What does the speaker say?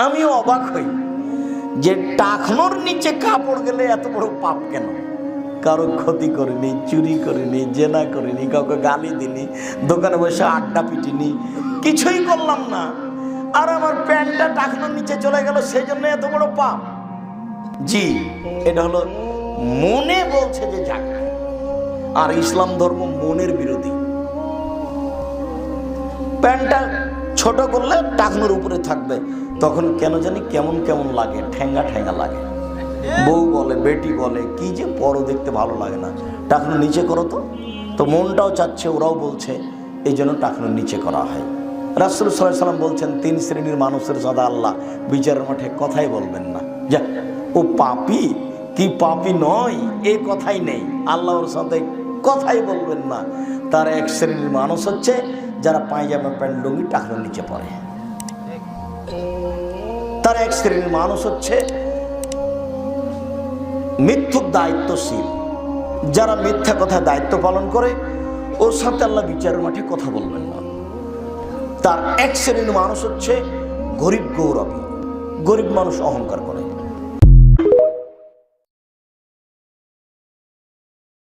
আমিও অবাক হই যে টাকনোর নিচে কাপড় গেলে এত বড় পাপ কেন? কারো ক্ষতি করিনি, চুরি করিনি, জেনা করিনি, কাউকে গালি দিনি, দোকানে বসে আড্ডা পিটিনি, কিছুই করলাম না, আর আমার প্যান্টটা টাকনোর নিচে চলে গেল, সেই জন্য এত বড় পাপ? জি, এটা হলো মনে বলছে যে যাক। আর ইসলাম ধর্ম মনের বিরোধী। প্যান্টটা ছোট করলে টাকনোর উপরে থাকবে, তখন কেন জানি কেমন কেমন লাগে, ঠেঙ্গা ঠেঙ্গা লাগে। বউ বলে, বেটি বলে, কি যে পরো দেখতে ভালো লাগে না, টাকনো নিচে করো তো। তো মনটাও চাচ্ছে, ওরাও বলছে, এই জন্য টাকনোর নিচে করা হয়। রাসূল সাল্লাল্লাহু আলাইহি ওয়াসাল্লাম বলছেন, 3 শ্রেণীর মানুষের সাথে আল্লাহ বিচারের মাঠে কথাই বলবেন না। যা, ও পাপী কি পাপী নয় এ কথাই নেই, আল্লাহর সাথে কথাই বলবেন না। তার এক শ্রেণীর মানুষ হচ্ছে যারা পায়জামা প্যান্ট লুঙ্গি টাকনোর নিচে পরে। তার এক শ্রেণীর মানুষ হচ্ছে মিথ্যুক দায়িত্বশীল, যারা মিথ্যা কথা দায়িত্ব পালন করে, ওর সাথে আল্লাহ বিচারের মাঠে কথা বলবেন না। তার এক শ্রেণীর মানুষ হচ্ছে গরিব গৌরবী, গরিব মানুষ অহংকার করে।